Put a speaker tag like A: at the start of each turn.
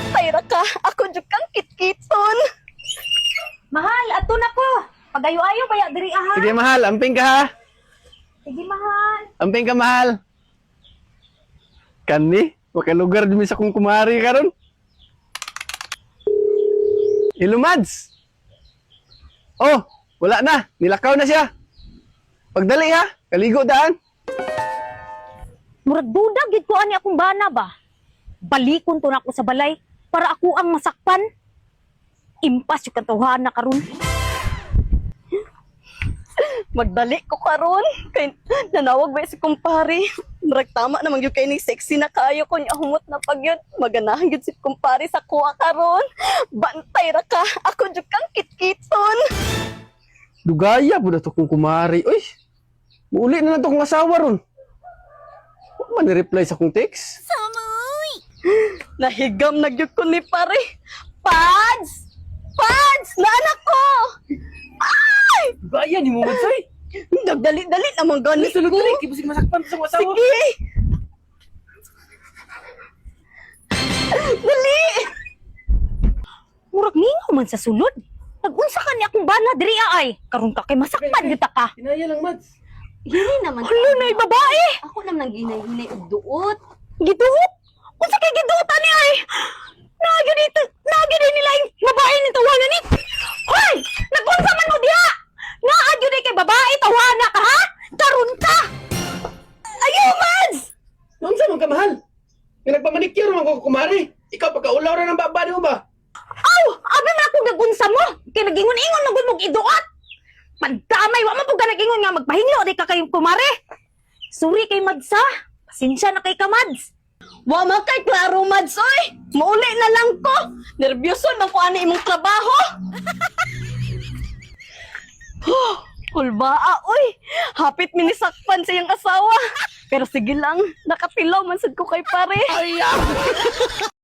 A: Bantay ra ka. Ako jud kang kitkiton.
B: Mahal, ato na ko. Pagayo-ayo baya diri aha.
C: Sige, mahal. Amping ka, ha?
B: Sige, mahal.
C: Amping ka, mahal. Kani, makalugar dumi sa kong kumari karon. Hello, Mads. Oh, wala na. Nilakaw na siya. Pagdali, ha? Kaligo daan.
B: Murag duda gid ko ani akong bana ba. Balikon to na ako sa balay para ako ang masakpan. Impas yung katuhana karon.
A: Magdali ko karon kay nanawag ba si kumpare. Murag tama naman gyud kay ni sexy na kayo ko nya humot na pagyud. Maganahan gyud si kumpare sa kuha karon. Bantay ra ka. Ako jud kang kitkiton.
C: Dugaya po na to kong kumari. Uy, muuli na to kong asawa ron. Huwag man reply sa kong text.
A: Nahigam na gyud ko ni pare. Pads! Pads! Na anak ko! Ay!
C: Dugaya ni mo, Mads, ay.
A: Nagdali-dali naman ganit ko.
C: Kibusig masakpan sa asawa.
A: Sige! Dali!
B: Murag ningaw man sa sulod. Nag-unsa ka ni akong bana diri ay. Karon ka kay masakpan gyud ta ka.
C: Kinaya lang, Mads.
A: Hili naman.
B: Hala na babae.
A: Ako naman ang ginay-ginay og duot.
B: Giduhot. Unsa kay giduhot ani ay? Nagyo dito, nagyo din nila yung babae ni tawana ni. Hoy! Nagunsa man mo diha. Naagyo di kay babae tawana ka ha? Karon ka. Ayo, Mads!
C: Noon sa mga kamahal. Yung nagpamanicure man ko kumari. Ikaw pagkaulaw na ng babani mo ba?
B: Aw! Abi man ako nagunsa mo! Kaya nagingon-ingon na mo iduot! Pagdamay, wa man po ka nagingon nga magpahinglo di ka kayong kumare! Sorry kay Mads ha! Pasensya na kay ka, Mads!
A: Wa man kay klaro Mads oy. Mauli na lang ko. Nervyoso man ko ani imong trabaho. Kulbaa oy. Hapit minisakpan sa iyang asawa. Pero sige lang, nakatilaw man sad ko kay pare.